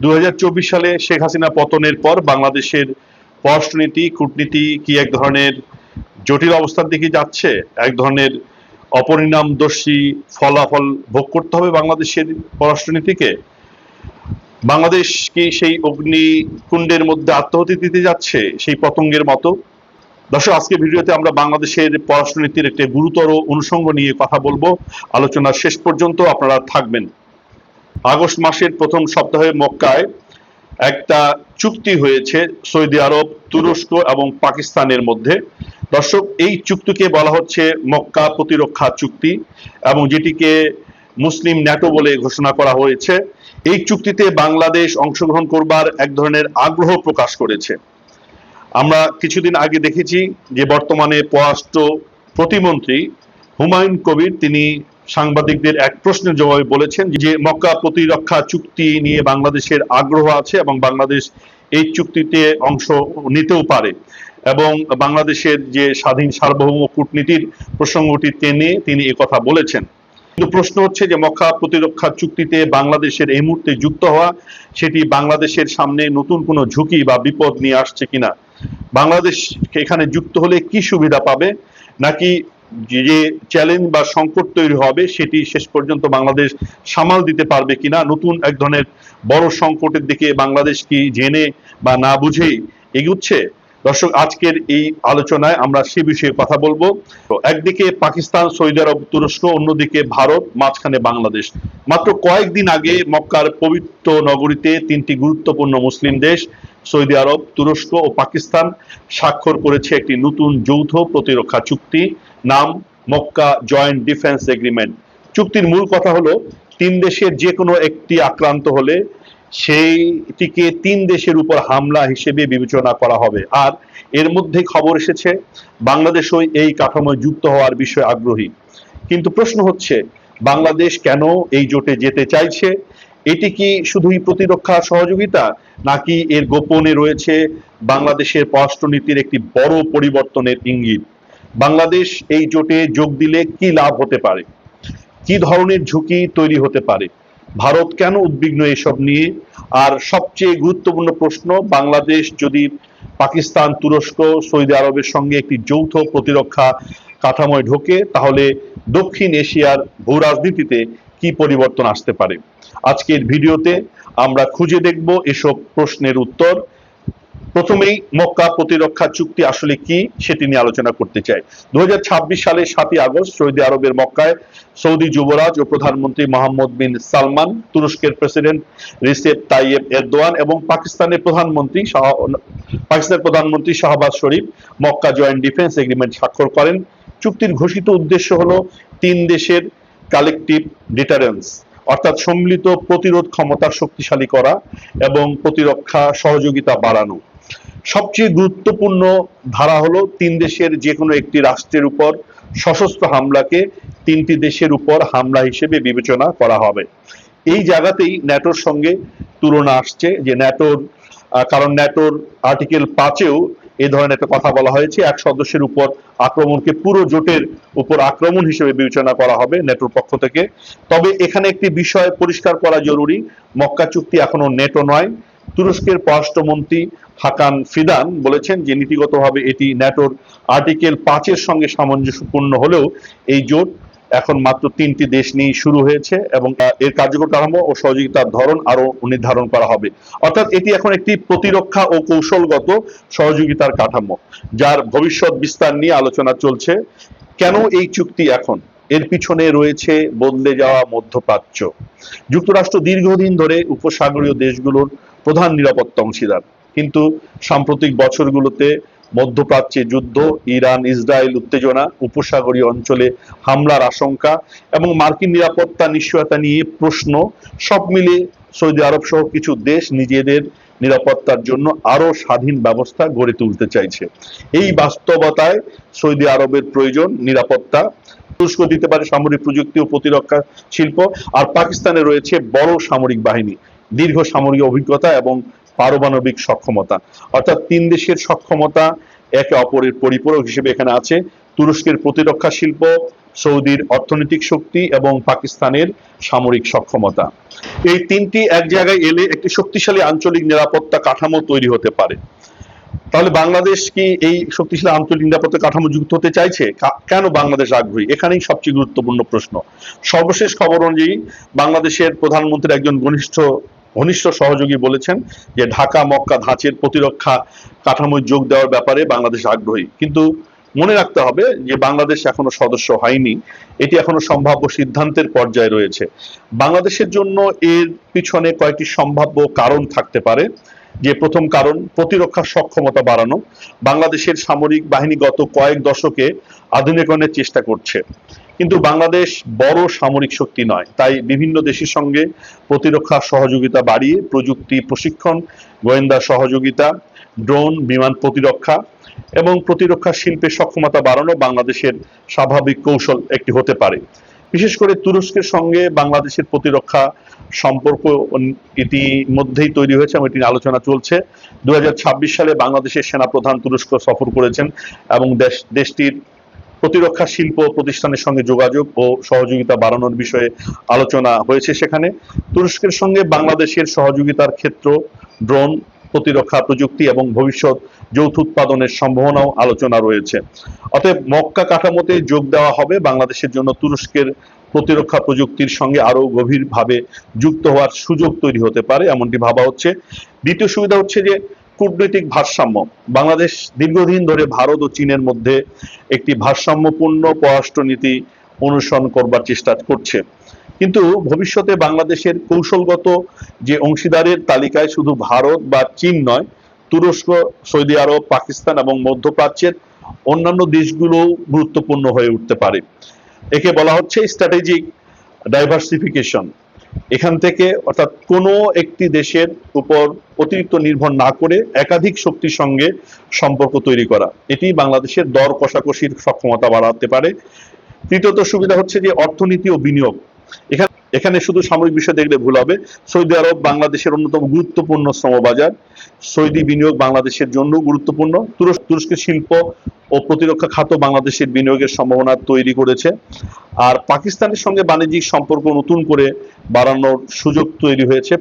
2024 সালে শেখ হাসিনা পতনের পর বাংলাদেশের পররাষ্ট্রনীতি কূটনীতি কি এক ধরনের জটিল অবস্থার দিকে যাচ্ছে, এক ধরনের অপরিণামদর্শী ফলাফল ভোগ করতে হবে বাংলাদেশের পররাষ্ট্রনীতিকে। বাংলাদেশ কি সেই অগ্নিকুণ্ডের মধ্যে আত্মাহুতি দিতে যাচ্ছে সেই পতঙ্গের মতো? দর্শক, আজকে ভিডিওতে আমরা বাংলাদেশের পররাষ্ট্রনীতির একটি গুরুতর অনুষঙ্গ নিয়ে কথা বলবো। আলোচনার শেষ পর্যন্ত আপনারা থাকবেন। আগস্ট মাসের প্রথম সপ্তাহে মক্কায় একটা চুক্তি হয়েছে সৌদি আরব, তুরস্ক এবং পাকিস্তানের মধ্যে। দর্শক, এই চুক্তিকে বলা হচ্ছে মক্কা প্রতিরক্ষা চুক্তি এবং যেটিকে মুসলিম ন্যাটো বলে ঘোষণা করা হয়েছে। এই চুক্তিতে বাংলাদেশ অংশগ্রহণ করবার এক ধরনের আগ্রহ প্রকাশ করেছে। আমরা কিছুদিন আগে দেখেছি যে বর্তমানে পররাষ্ট্র প্রতিমন্ত্রী হুমায়ুন কবির তিনি সাংবাদিকদের এক প্রশ্নের জবাবে বলেছেন যে মক্কা প্রতিরক্ষা চুক্তি নিয়ে বাংলাদেশের আগ্রহ আছে এবং বাংলাদেশ এই চুক্তিতে অংশ নিতেও পারে এবং বাংলাদেশের যে স্বাধীন সার্বভৌম কূটনীতির প্রসঙ্গটি টেনে তিনি একথা বলেছেন। কিন্তু প্রশ্ন হচ্ছে যে মক্কা প্রতিরক্ষা চুক্তিতে বাংলাদেশের এই মুহূর্তে যুক্ত হওয়া সেটি বাংলাদেশের সামনে নতুন কোনো ঝুঁকি বা বিপদ নিয়ে আসছে কিনা, বাংলাদেশ এখানে যুক্ত হলে কি সুবিধা পাবে, নাকি যে চ্যালেঞ্জ বা সংকট তৈরি হবে সেটি শেষ পর্যন্ত বাংলাদেশ সামাল দিতে পারবে কিনা, নতুন এক ধরনের বড় সংকটের দিকে বাংলাদেশ কি জেনে বা না বুঝেই এগুচ্ছে। দর্শক, আজকের এই আলোচনায় আমরা সে বিষয়ে কথা বলবো। তো একদিকে পাকিস্তান, সৌদি আরব, তুরস্ক, অন্যদিকে ভারত, মাঝখানে বাংলাদেশ। মাত্র কয়েকদিন আগে মক্কার পবিত্র নগরীতে তিনটি গুরুত্বপূর্ণ মুসলিম দেশ সৌদি আরব, তুরস্ক ও পাকিস্তান স্বাক্ষর করেছে একটি নতুন যৌথ প্রতিরক্ষা চুক্তি, নাম মক্কা জয়েন্ট ডিফেন্স এগ্রিমেন্ট। চুক্তির মূল কথা হলো তিন দেশের যে কোনো একটি আক্রান্ত হলে সেইটিকে তিন দেশের উপর হামলা হিসেবে বিবেচনা করা হবে। আর এর মধ্যে খবর এসেছে বাংলাদেশও এই কাঠামোয় যুক্ত হওয়ার বিষয়ে আগ্রহী। কিন্তু প্রশ্ন হচ্ছে বাংলাদেশ কেন এই জোটে যেতে চাইছে? এটি কি শুধুই প্রতিরক্ষা সহযোগিতা, নাকি এর গোপনে রয়েছে বাংলাদেশের পররাষ্ট্রনীতির একটি বড় পরিবর্তনের ইঙ্গিত? বাংলাদেশ এই জোটে যোগ দিলে কি লাভ হতে পারে, কি ধরনের ঝুঁকি তৈরি হতে পারে, ভারত কেন উদ্বিগ্ন এসব নিয়ে? আর সবচেয়ে গুরুত্বপূর্ণ প্রশ্ন, বাংলাদেশ যদি পাকিস্তান, তুরস্ক, সৌদি আরবের সঙ্গে একটি যৌথ প্রতিরক্ষা কাঠামোয় ঢোকে তাহলে দক্ষিণ এশিয়ার ভূ রাজনীতিতে কি পরিবর্তন আসতে পারে? আজকের ভিডিওতে আমরা খুঁজে দেখব এসব প্রশ্নের উত্তর। প্রথমেই মক্কা প্রতিরক্ষা চুক্তি আসলে কি সেটি নিয়ে আলোচনা করতে চাই। 2026 সালের 7ই আগস্ট সৌদি আরবের মক্কায় সৌদি যুবরাজ ও প্রধানমন্ত্রী মোহাম্মদ বিন সালমান, তুরস্কের প্রেসিডেন্ট রিসেপ তাইয়েব এরদোয়ান এবং পাকিস্তানের প্রধানমন্ত্রী শাহবাজ শরীফ মক্কা জয়েন্ট ডিফেন্স এগ্রিমেন্ট স্বাক্ষর করেন। চুক্তির ঘোষিত উদ্দেশ্য হলো তিন দেশের কালেকটিভ ডিটারেন্স অর্থাৎ সম্মিলিত প্রতিরোধ ক্ষমতা শক্তিশালী করা এবং প্রতিরক্ষা সহযোগিতা বাড়ানো। সবচেয়ে গুরুত্বপূর্ণ ধারা হলো তিন দেশের যে কোনো একটি রাষ্ট্রের উপর সশস্ত্র হামলাকে তিনটি দেশের উপর হামলা হিসেবে বিবেচনা করা হবে। এই জায়গাতেই ন্যাটোর সঙ্গে তুলনা আসছে যে কারণ ন্যাটোর আর্টিকেল 5-এও এই ধরনের একটা কথা বলা হয়েছে, এক সদস্যের উপর আক্রমণকে পুরো জোটের উপর আক্রমণ হিসেবে বিবেচনা করা হবে ন্যাটোর পক্ষ থেকে। তবে এখানে একটি বিষয় পরিষ্কার করা জরুরি, মক্কা চুক্তি এখনো ন্যাটো নয়। তুরস্কের পররাষ্ট্রমন্ত্রী হাকান ফিদান বলেছেন যে নীতিগতভাবে এটি ন্যাটোর আর্টিকেল 5-এর সঙ্গে সামঞ্জস্যপূর্ণ হলেও এই জোট এখন মাত্র 3টি দেশ নিয়ে শুরু হয়েছে এবং এর কার্যকর কাঠামো ও সহযোগিতার ধরন আরো নির্ধারণ করা হবে। অর্থাৎ এটি এখন একটি প্রতিরক্ষা ও কৌশলগত সহযোগিতার কাঠামো যার ভবিষ্যৎ বিস্তার নিয়ে আলোচনা চলছে। কেন এই চুক্তি এখন? এর পিছনে রয়েছে বদলে যাওয়া মধ্যপ্রাচ্য। যুক্তরাষ্ট্র দীর্ঘদিন ধরে উপসাগরীয় দেশগুলোর প্রধান নিরাপত্তা অংশীদার, কিন্তু সাম্প্রতিক বছরগুলোতে মধ্যপ্রাচ্যে যুদ্ধ, ইরান ইসরায়েল উত্তেজনা, উপসাগরীয় অঞ্চলে হামলার আশঙ্কা এবং মার্কিন নিরাপত্তা নিশ্চয়তা নিয়ে প্রশ্ন, সব মিলে সৌদি আরব সহ কিছু দেশ নিজেদের নিরাপত্তার জন্য আরো স্বাধীন ব্যবস্থা গড়ে তুলতে চাইছে। এই বাস্তবতায় সৌদি আরবের প্রয়োজন নিরাপত্তা। তুরস্ক দিতে পারে সামরিক প্রযুক্তি ও প্রতিরক্ষা শিল্প, আর পাকিস্তানে রয়েছে বড় সামরিক বাহিনী, দীর্ঘ সামরিক অভিজ্ঞতা এবং পারমাণবিক সক্ষমতা। অর্থাৎ তিন দেশের সক্ষমতা একে অপরের পরিপূরক হিসেবে এখানে আছে। তুরস্কের প্রতিরক্ষা শিল্প, সৌদির অর্থনৈতিক শক্তি এবং পাকিস্তানের সামরিক সক্ষমতা। এই তিনটি এক জায়গায় এলে একটি শক্তিশালী আঞ্চলিক নিরাপত্তা কাঠামো তৈরি হতে পারে। তাহলে বাংলাদেশ কি এই শক্তিশালী আঞ্চলিক নিরাপত্তা কাঠামো যুক্ত হতে চাইছে? কেন বাংলাদেশ আগ্রহী? এখানেই সবচেয়ে গুরুত্বপূর্ণ প্রশ্ন। সর্বশেষ খবর অনুযায়ী বাংলাদেশের প্রধানমন্ত্রীর একজন ঘনিষ্ঠ সহযোগী বলেছেন যে ঢাকা মক্কা ধাঁচের প্রতিরক্ষা কাঠামোয় যোগ দেওয়ার ব্যাপারে বাংলাদেশ আগ্রহী। কিন্তু মনে রাখতে হবে যে বাংলাদেশ এখনো সদস্য হয়নি, এটি এখনো সম্ভাব্য সিদ্ধান্তের পর্যায়ে রয়েছে। বাংলাদেশের জন্য এর পিছনে কয়েকটি সম্ভাব্য কারণ থাকতে পারে। যে প্রথম কারণ, প্রতিরক্ষা সক্ষমতা বাড়ানো। বাংলাদেশের সামরিক বাহিনী গত কয়েক দশকে আধুনিকায়নের চেষ্টা করছে, কিন্তু বাংলাদেশ বড় সামরিক শক্তি নয়। তাই বিভিন্ন দেশের সঙ্গে প্রতিরক্ষা সহযোগিতা বাড়িয়ে প্রযুক্তি, প্রশিক্ষণ, গোয়েন্দা সহযোগিতা, ড্রোন, বিমান প্রতিরক্ষা এবং প্রতিরক্ষা শিল্পের সক্ষমতা বাড়ানো বাংলাদেশের স্বাভাবিক কৌশল একটি হতে পারে। বিশেষ করে তুরস্কের সঙ্গে বাংলাদেশের প্রতিরক্ষা সম্পর্ক ইতিমধ্যেই তৈরি হয়েছে এবং এটি আলোচনা চলছে। 2026 সালে বাংলাদেশের সেনাপ্রধান তুরস্ক সফর করেছেন এবং দেশটির প্রতিরক্ষা শিল্প প্রতিষ্ঠানের সঙ্গে যোগাযোগ ও সহযোগিতা বাড়ানোর বিষয়ে আলোচনা হয়েছে। সেখানে তুরস্কের সঙ্গে বাংলাদেশের সহযোগিতার ক্ষেত্র, ড্রোন, প্রতিরক্ষা প্রযুক্তি এবং ভবিষ্যৎ যৌথ উৎপাদনের সম্ভাবনাও আলোচনা রয়েছে। অতএব মক্কা কাঠামোতে যোগ দেওয়া হবে বাংলাদেশের জন্য তুরস্কের প্রতিরক্ষা প্রযুক্তির সঙ্গে আরো গভীরভাবে যুক্ত হওয়ার সুযোগ তৈরি হতে পারে, এমনটি ভাবা হচ্ছে। দ্বিতীয় সুবিধা হচ্ছে যে কূটনৈতিক ভারসাম্য। বাংলাদেশ দীর্ঘদিন ধরে ভারত ও চীনের মধ্যে একটি ভারসাম্যপূর্ণ পররাষ্ট্রনীতি অনুসরণ করবার চেষ্টা করছে, কিন্তু ভবিষ্যতে বাংলাদেশের কৌশলগত যে অংশীদারের তালিকায় শুধু ভারত বা চীন নয়, তুরস্ক, সৌদি আরব, পাকিস্তান এবং মধ্যপ্রাচ্যের অন্যান্য দেশগুলো গুরুত্বপূর্ণ হয়ে উঠতে পারে। একে বলা হচ্ছে স্ট্র্যাটেজিক ডাইভার্সিফিকেশন। এখান থেকে অর্থাৎ কোনো একটি দেশের উপর অতিরিক্ত নির্ভর না করে একাধিক শক্তির সঙ্গে সম্পর্ক তৈরি করা, এটি বাংলাদেশের দর কষাকষির সক্ষমতা বাড়াতে পারে। তৃতীয়ত সুবিধা হচ্ছে যে অর্থনীতি ও বিনিয়োগ। এখানে শুধু সামরিক বিষয় দেখলে ভুল হবে। সৌদি আরব বাংলাদেশের অন্যতম গুরুত্বপূর্ণ শ্রমবাজার। সৌদি বিনিয়োগ বাংলাদেশের জন্য গুরুত্বপূর্ণ। তুরস্কের শিল্প ও প্রতিরক্ষা খাত বাংলাদেশের বিনিয়োগের সম্ভাবনা তৈরি করেছে। আর পাকিস্তানের সঙ্গে বাণিজ্যিক সম্পর্ক নতুন করে বাড়ানোর সুযোগ তৈরি হয়েছে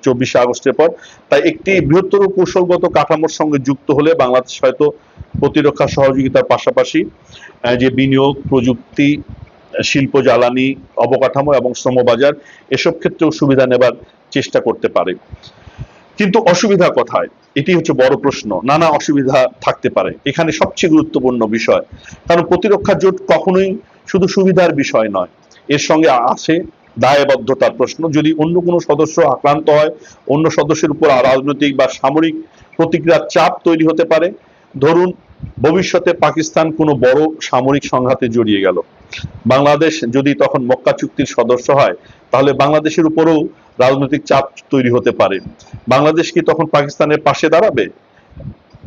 24 আগস্টের পর। তাই একটি বৃহত্তর কৌশলগত কাঠামোর সঙ্গে যুক্ত হলে বাংলাদেশ হয়তো প্রতিরক্ষা সহযোগিতার পাশাপাশি যে বিনিয়োগ, প্রযুক্তি, শিল্প, জ্বালানি, অবকাঠামো এবং শ্রমবাজার, এসব ক্ষেত্রেও সুবিধা নেবার চেষ্টা করতে পারে। কিন্তু অসুবিধা কোথায়? এটি হচ্ছে বড় প্রশ্ন। নানা অসুবিধা থাকতে পারে। এখানে সবচেয়ে গুরুত্বপূর্ণ বিষয়, কারণ প্রতিরক্ষা জোট কখনোই শুধু সুবিধার বিষয় নয়, এর সঙ্গে আছে দায়বদ্ধতার প্রশ্ন। যদি অন্য কোনো সদস্য আক্রান্ত হয়, অন্য সদস্যের উপর রাজনৈতিক বা সামরিক প্রতিক্রিয়ার চাপ তৈরি হতে পারে। ধরুন ভবিষ্যতে পাকিস্তান কোনো বড় সামরিক সংঘাতে জড়িয়ে গেল, বাংলাদেশ যদি তখন মক্কা চুক্তির সদস্য হয়, তাহলে বাংলাদেশের উপরেও রাজনৈতিক চাপ তৈরি হতে পারে। বাংলাদেশ কি তখন পাকিস্তানের পাশে দাঁড়াবে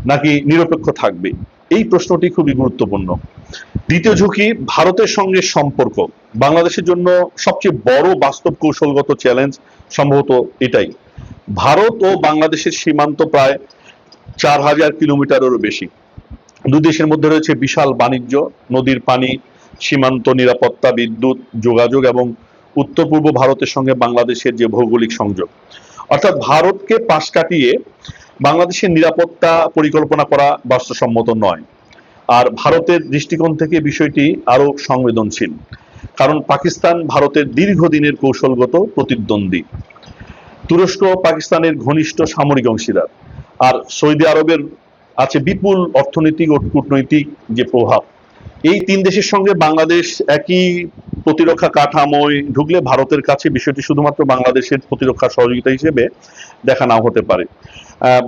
নাকি নিরপেক্ষ থাকবে? এই প্রশ্নটি খুবই গুরুত্বপূর্ণ। দ্বিতীয় ঝুঁকি, ভারতের সঙ্গে সম্পর্ক। বাংলাদেশের জন্য সবচেয়ে বড় বাস্তব কৌশলগত চ্যালেঞ্জ সম্ভবত এটাই। ভারত ও বাংলাদেশের সীমান্ত প্রায় 4000 কিলোমিটারেরও বেশি। দুই দেশের মধ্যে রয়েছে বিশাল বাণিজ্য, নদীর পানি, সীমান্ত নিরাপত্তা, বিদ্যুৎ, যোগাযোগ এবং উত্তর পূর্ব ভারতের সঙ্গে বাংলাদেশের যে ভৌগোলিক সংযোগ। অর্থাৎ ভারতকে পাশ কাটিয়ে বাংলাদেশের নিরাপত্তা পরিকল্পনা করা বাস্তবসম্মত নয়। আর ভারতের দৃষ্টিকোণ থেকে বিষয়টি আরো সংবেদনশীল, কারণ পাকিস্তান ভারতের দীর্ঘদিনের কৌশলগত প্রতিদ্বন্দ্বী। তুরস্ক পাকিস্তানের ঘনিষ্ঠ সামরিক অংশীদার, আর সৌদি আরবের আছে বিপুল অর্থনৈতিক ও কূটনৈতিক যে প্রভাব। এই তিন দেশের সঙ্গে বাংলাদেশ একই প্রতিরক্ষা কাঠামোয় ঢুকলে ভারতের কাছে বিষয়টি শুধুমাত্র বাংলাদেশের প্রতিরক্ষা সহযোগিতা হিসেবে দেখা নাও হতে পারে।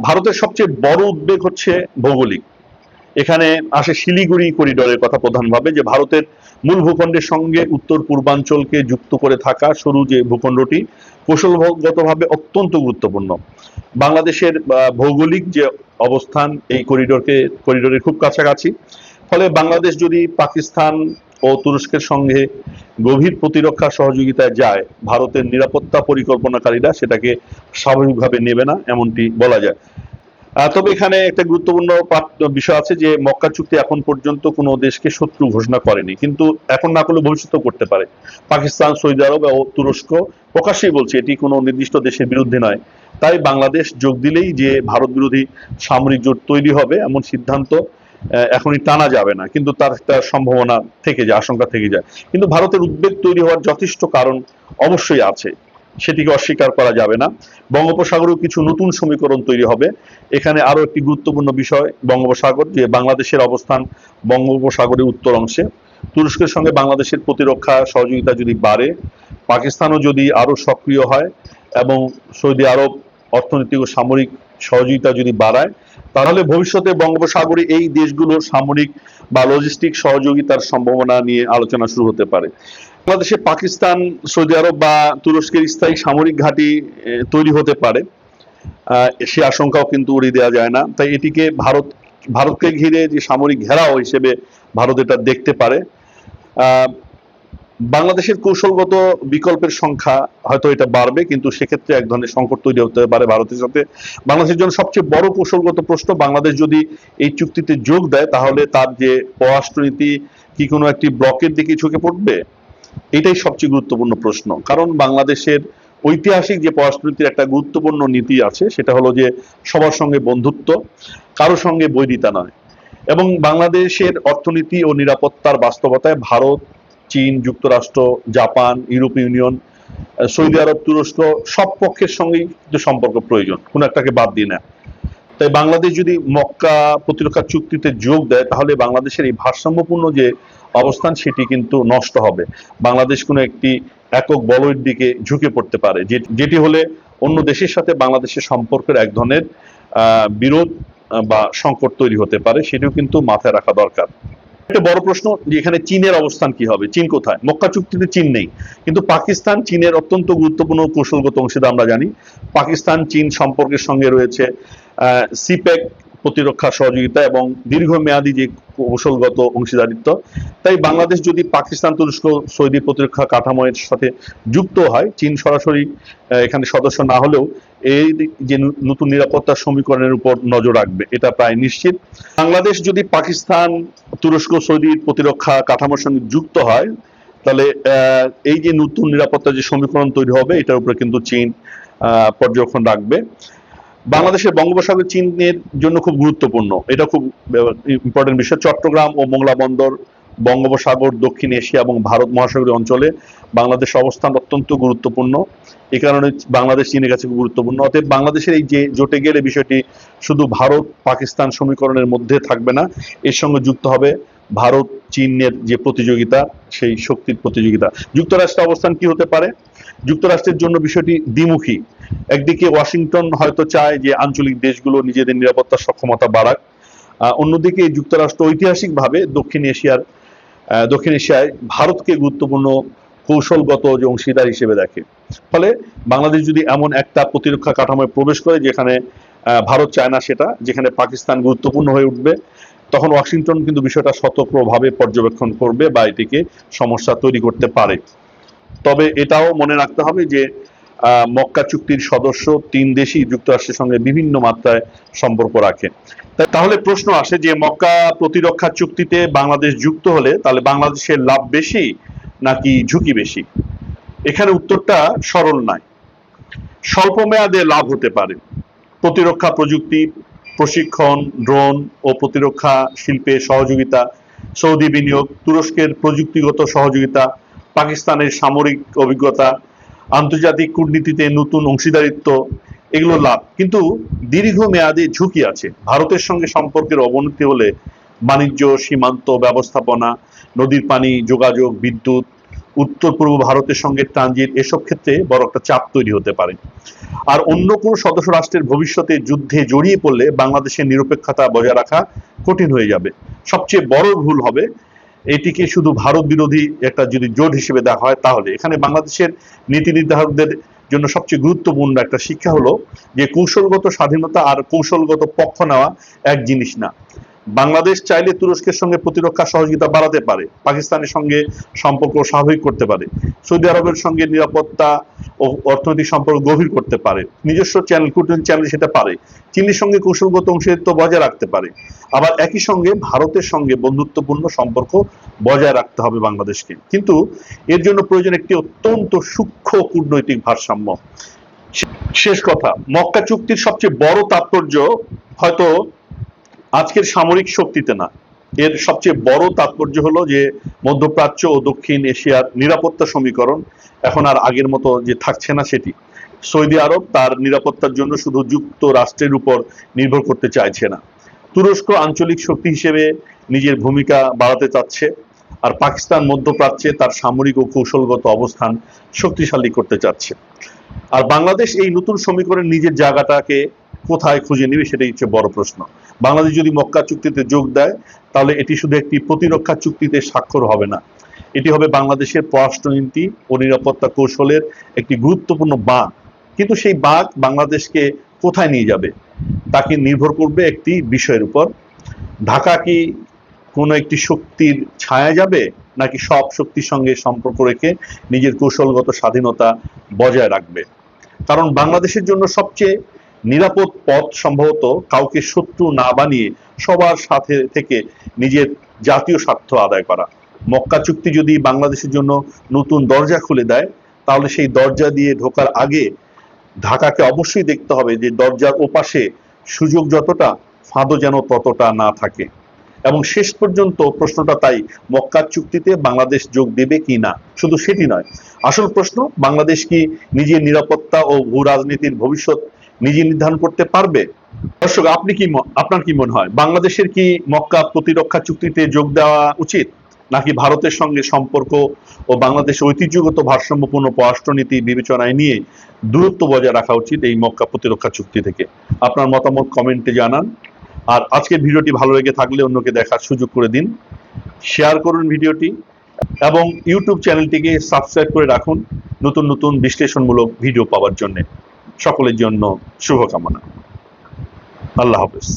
ভারতের সবচেয়ে বড় উদ্বেগ হচ্ছে ভৌগোলিক। এখানে আসে শিলিগুড়ি করিডোরের কথা প্রধানভাবে, যে ভারতের মূল ভূখণ্ডের সঙ্গে উত্তর পূর্বাঞ্চলকে যুক্ত করে থাকা সরু যে ভূখণ্ডটি কৌশলগতভাবে অত্যন্ত গুরুত্বপূর্ণ। বাংলাদেশের ভৌগোলিক যে অবস্থান এই করিডোরের খুব কাছাকাছি। ফলে বাংলাদেশ যদি পাকিস্তান ও তুরস্কের সঙ্গে গভীর প্রতিরক্ষা সহযোগিতায় যায়, ভারতের নিরাপত্তা পরিকল্পনাকারীরা সেটাকে স্বাভাবিকভাবে নেবে না, এমনটি বলা যায়। তবে এখানে একটা গুরুত্বপূর্ণ বিষয় আছে যে মক্কা চুক্তি এখন পর্যন্ত কোনো দেশকে শত্রু ঘোষণা করেনি, কিন্তু এখন না করলে ভবিষ্যতেও করতে পারে। পাকিস্তান, সৌদি আরব ও তুরস্ক প্রকাশ্যেই বলছে এটি কোনো নির্দিষ্ট দেশের বিরুদ্ধে নয়। তাই বাংলাদেশ যোগ দিলেই যে ভারত বিরোধী সামরিক জোট তৈরি হবে এমন সিদ্ধান্ত এখনই টানা যাবে না, কিন্তু তার একটা সম্ভাবনা থেকে যায়, আশঙ্কা থেকে যায়। কিন্তু ভারতের উদ্বেগ তৈরি হওয়ার যথেষ্ট কারণ অবশ্যই আছে, সেটিকে অস্বীকার করা যাবে না। বঙ্গোপসাগরেও কিছু নতুন সমীকরণ তৈরি হবে। এখানে আরো একটি গুরুত্বপূর্ণ বিষয় বঙ্গোপসাগর, যে বাংলাদেশের অবস্থান বঙ্গোপসাগরের উত্তর অংশে। তুরস্কের সঙ্গে বাংলাদেশের প্রতিরক্ষা সহযোগিতা যদি বাড়ে, পাকিস্তানও যদি আরো সক্রিয় হয় এবং সৌদি আরব অর্থনৈতিক ও সামরিক সহযোগিতা যদি বাড়ায়, তাহলে ভবিষ্যতে বঙ্গোপসাগরে এই দেশগুলোর সামরিক বা লজিস্টিক সহযোগিতার সম্ভাবনা নিয়ে আলোচনা শুরু হতে পারে। বাংলাদেশে পাকিস্তান, সৌদি আরব বা তুরস্কের স্থায়ী সামরিক ঘাঁটি তৈরি হতে পারে, সে আশঙ্কাও কিন্তু উড়িয়ে দেওয়া যায় না। তাই এটিকে ভারতকে ঘিরে যে সামরিক ঘেরাও হিসেবে ভারত এটা দেখতে পারে। বাংলাদেশের কৌশলগত বিকল্পের সংখ্যা হয়তো এটা বাড়বে, কিন্তু সেক্ষেত্রে এক ধরনের সংকট তৈরি হতে পারে ভারতের সাথে। বাংলাদেশের জন্য সবচেয়ে বড় কৌশলগত প্রশ্ন, বাংলাদেশ যদি এই চুক্তিতে যোগ দেয় তাহলে তার যে পররাষ্ট্রনীতি কি কোনো একটি ব্লকের দিকে ঝুঁকে পড়বে? এটাই সবচেয়ে গুরুত্বপূর্ণ প্রশ্ন। কারণ বাংলাদেশের ঐতিহাসিক যে পররাষ্ট্রনীতির একটা গুরুত্বপূর্ণ নীতি আছে, সেটা হলো যে সবার সঙ্গে বন্ধুত্ব, কারো সঙ্গে বৈরিতা নয়। এবং বাংলাদেশের অর্থনীতি ও নিরাপত্তার বাস্তবতায় ভারত, চীন, যুক্তরাষ্ট্র, জাপান, ইউরোপীয় ইউনিয়ন, সৌদি আরব, তুরস্ক সব পক্ষের সঙ্গেই সম্পর্ক প্রয়োজন, কোনো একটাকে বাদ দিয়ে না। তাই বাংলাদেশ যদি মক্কা প্রতিরক্ষা চুক্তিতে যোগ দেয় তাহলে বাংলাদেশের এই ভারসাম্যপূর্ণ যে অবস্থান সেটি কিন্তু নষ্ট হবে। বাংলাদেশ কোনো একটি একক বলয়ের দিকে ঝুঁকে পড়তে পারে, যেটি হলে অন্য দেশের সাথে বাংলাদেশের সম্পর্কের এক ধরনের বিরোধ বা সংকট তৈরি হতে পারে, সেটিও কিন্তু মাথায় রাখা দরকার। একটা বড় প্রশ্ন যে এখানে চীনের অবস্থান কি হবে, চীন কোথায়? মক্কা চুক্তিতে চীন নেই, কিন্তু পাকিস্তান চীনের অত্যন্ত গুরুত্বপূর্ণ কৌশলগত অংশীদার আমরা জানি। পাকিস্তান চীন সম্পর্কের সঙ্গে রয়েছে সিপেক প্রতিরক্ষা সহযোগিতা এবং দীর্ঘমেয়াদী যে কৌশলগত অংশীদারিত্ব। তাই বাংলাদেশ যদি পাকিস্তান, তুরস্ক, সৌদি প্রতিরক্ষা কাঠামোর সাথে যুক্ত হয়, চীন সরাসরি এখানে সদস্য না হলেও এই যে নতুন নিরাপত্তা সমীকরণের উপর নজর রাখবে, এটা প্রায় নিশ্চিত। বাংলাদেশ যদি পাকিস্তান, তুরস্ক, সৌদির প্রতিরক্ষা কাঠামোর সঙ্গে যুক্ত হয়, তাহলে এই যে নতুন নিরাপত্তা যে সমীকরণ তৈরি হবে এটার উপরে কিন্তু চীন পর্যবেক্ষণ রাখবে। বাংলাদেশের বঙ্গোপসাগর চীনের জন্য খুব গুরুত্বপূর্ণ, এটা খুব ইম্পর্টেন্ট বিষয়। চট্টগ্রাম ও মোংলা বন্দর, বঙ্গোপসাগর, দক্ষিণ এশিয়া এবং ভারত মহাসাগরীয় অঞ্চলে বাংলাদেশের অবস্থান অত্যন্ত গুরুত্বপূর্ণ। এই কারণে বাংলাদেশ চীনের কাছে গুরুত্বপূর্ণ। অতএব বাংলাদেশের এই যে জোটে গেলে বিষয়টি শুধু ভারত পাকিস্তান সমীকরণের মধ্যে থাকবে না, এর সঙ্গে যুক্ত হবে ভারত চীনের যে প্রতিযোগিতা, সেই শক্তির প্রতিযোগিতা। যুক্তরাষ্ট্রের অবস্থান কি হতে পারে? যুক্তরাষ্ট্রের জন্য বিষয়টি দ্বিমুখী। একদিকে ওয়াশিংটন হয়তো চায় যে আঞ্চলিক দেশগুলো নিজেদের নিরাপত্তার সক্ষমতা বাড়াক, অন্যদিকে যুক্তরাষ্ট্র ঐতিহাসিকভাবে দক্ষিণ এশিয়ায় ভারতকে গুরুত্বপূর্ণ কৌশলগত যে অংশীদার হিসেবে দেখে। ফলে বাংলাদেশ যদি এমন একটা প্রতিরক্ষা কাঠামোয় প্রবেশ করে যেখানে ভারত চায় না সেটা, যেখানে পাকিস্তান গুরুত্বপূর্ণ হয়ে উঠবে, তখন ওয়াশিংটন কিন্তু বিষয়টা সতর্কভাবে পর্যবেক্ষণ করবে বা এটিকে সমস্যা তৈরি করতে পারে। তবে এটাও মনে রাখতে হবে যে মক্কা চুক্তির সদস্য তিন দেশই যুক্তরাষ্ট্রের সঙ্গে বিভিন্ন মাত্রায় সম্পর্ক রাখে। তাহলে প্রশ্ন আসে যে মক্কা প্রতিরক্ষা চুক্তিতে বাংলাদেশ যুক্ত হলে তাহলে বাংলাদেশের লাভ বেশি নাকি ঝুঁকি বেশি? এখানে উত্তরটা সরল নয়। স্বল্প মেয়াদে লাভ হতে পারে। প্রতিরক্ষা প্রযুক্তি, প্রশিক্ষণ, ড্রোন ও প্রতিরক্ষা শিল্পে সহযোগিতা, সৌদি বিনিয়োগ, তুরস্কের প্রযুক্তিগত সহযোগিতা, পাকিস্তানের সামরিক অভিজ্ঞতা, আন্তর্জাতিক কূটনীতিতে নতুন অংশীদারিত্ব, এগুলো লাভ। কিন্তু দীর্ঘমেয়াদী ঝুঁকি আছে। ভারতের সঙ্গে সম্পর্কের অবনতি হলে বাণিজ্য, সীমান্ত ব্যবস্থাপনা, নদীর পানি, যোগাযোগ, বিদ্যুৎ, উত্তর পূর্ব ভারতের সঙ্গে ট্রানজিট, এসব ক্ষেত্রে বড় একটা চাপ তৈরি হতে পারে। আর অন্য কোনো সদস্য রাষ্ট্রের ভবিষ্যতে যুদ্ধে জড়িয়ে পড়লে বাংলাদেশের নিরপেক্ষতা বজায় রাখা কঠিন হয়ে যাবে। সবচেয়ে বড় ভুল হবে এটিকে শুধু ভারত বিরোধী একটা যদি জোট হিসেবে দেখা হয়, তাহলে এখানে বাংলাদেশের নীতি নির্ধারকদের জন্য সবচেয়ে গুরুত্বপূর্ণ একটা শিক্ষা হলো যে কৌশলগত স্বাধীনতা আর কৌশলগত পক্ষ নেওয়া এক জিনিস না। বাংলাদেশ চাইলে তুরস্কের সঙ্গে প্রতিরক্ষা সহযোগিতা বাড়াতে পারে, পাকিস্তানের সঙ্গে সম্পর্ক স্বাভাবিক করতে পারে, সৌদি আরবের সঙ্গে নিরাপত্তা ও অর্থনৈতিক সম্পর্ক গভীর করতে পারে, নিজস্ব চ্যানেল কূটনৈতিক চ্যানেল সেটা পারে, চীনের সঙ্গে কৌশলগত অংশীদারিত্ব বজায় রাখতে পারে। আবার একই সঙ্গে ভারতের সঙ্গে বন্ধুত্বপূর্ণ সম্পর্ক বজায় রাখতে হবে বাংলাদেশকে, কিন্তু এর জন্য প্রয়োজন একটি অত্যন্ত সূক্ষ্ম কূটনৈতিক ভারসাম্য। শেষ কথা, মক্কা চুক্তির সবচেয়ে বড় তাৎপর্য হয়তো আজকের সামরিক শক্তিতে না, এর সবচেয়ে বড় তাৎপর্য হলো যে মধ্যপ্রাচ্য ও দক্ষিণ এশিয়ার নিরাপত্তা সমীকরণ এখন আর আগের মতো যে থাকছে না সেটি। সৌদি আরব তার নিরাপত্তার জন্য শুধু যুক্তরাষ্ট্রের উপর নির্ভর করতে চাইছে না, তুরস্ক আঞ্চলিক শক্তি হিসেবে নিজের ভূমিকা বাড়াতে চাচ্ছে, আর পাকিস্তান মধ্যপ্রাচ্যে তার সামরিক ও কৌশলগত অবস্থান শক্তিশালী করতে চাচ্ছে। আর বাংলাদেশ এই নতুন সমীকরণে নিজের জায়গাটাকে কোথায় খুঁজে নেবে সেটাই হচ্ছে বড় প্রশ্ন। বাংলাদেশ যদি মক্কা চুক্তিতে যোগ দেয় তাহলে এটি শুধু একটি প্রতিরক্ষা চুক্তিতে স্বাক্ষর হবে না, এটি হবে বাংলাদেশের পররাষ্ট্রনীতি ও নিরাপত্তা কৌশলের একটি গুরুত্বপূর্ণ বাঁক। কিন্তু সেই বাঁক বাংলাদেশকে কোথায় নিয়ে যাবে তাকে নির্ভর করবে একটি বিষয়ের উপর, ঢাকা কি কোনো একটি শক্তির ছায়া যাবে, নাকি সব শক্তির সঙ্গে সম্পর্ক রেখে নিজের কৌশলগত স্বাধীনতা বজায় রাখবে। কারণ বাংলাদেশের জন্য সবচেয়ে নিরাপদ পথ সম্ভবত কাউকে শত্রু না বানিয়ে সবার সাথে থেকে নিজের জাতীয় স্বার্থ আদায় করা। মক্কা চুক্তি যদি বাংলাদেশের জন্য নতুন দরজা খুলে দেয় তাহলে সেই দরজা দিয়ে ঢোকার আগে ঢাকাকে অবশ্যই দেখতে হবে যে দরজার ওপাশে সুযোগ যতটা, ফাঁদও যেন ততটা না থাকে। এবং শেষ পর্যন্ত প্রশ্নটা তাই, মক্কা চুক্তিতে বাংলাদেশ যোগ দেবে কি না, শুধু সেটি নয়, আসল প্রশ্ন বাংলাদেশ কি নিজের নিরাপত্তা ও ভূ রাজনীতির ভবিষ্যৎ নিজে নির্ধারণ করতে পারবে। দর্শক, আপনার কি মনে হয়, বাংলাদেশের কি মক্কা প্রতিরক্ষা চুক্তিতে যোগ দেওয়া উচিত, নাকি ভারতের সঙ্গে সম্পর্ক ও বাংলাদেশের ঐতিহ্যগত ভারসাম্যপূর্ণ পররাষ্ট্রনীতি বিবেচনায় নিয়ে দূরত্ব বজায় রাখা উচিত এই মক্কা প্রতিরক্ষা চুক্তি থেকে? আপনার মতামত কমেন্টে জানান। আর আজকের ভিডিওটি ভালো লেগে থাকলে অন্যকে দেখার সুযোগ করে দিন, শেয়ার করুন ভিডিওটি, এবং ইউটিউব চ্যানেলটিকে সাবস্ক্রাইব করে রাখুন নতুন নতুন বিশ্লেষণমূলক ভিডিও পাওয়ার জন্য। সকলের জন্য শুভকামনা। আল্লাহ হাফেজ।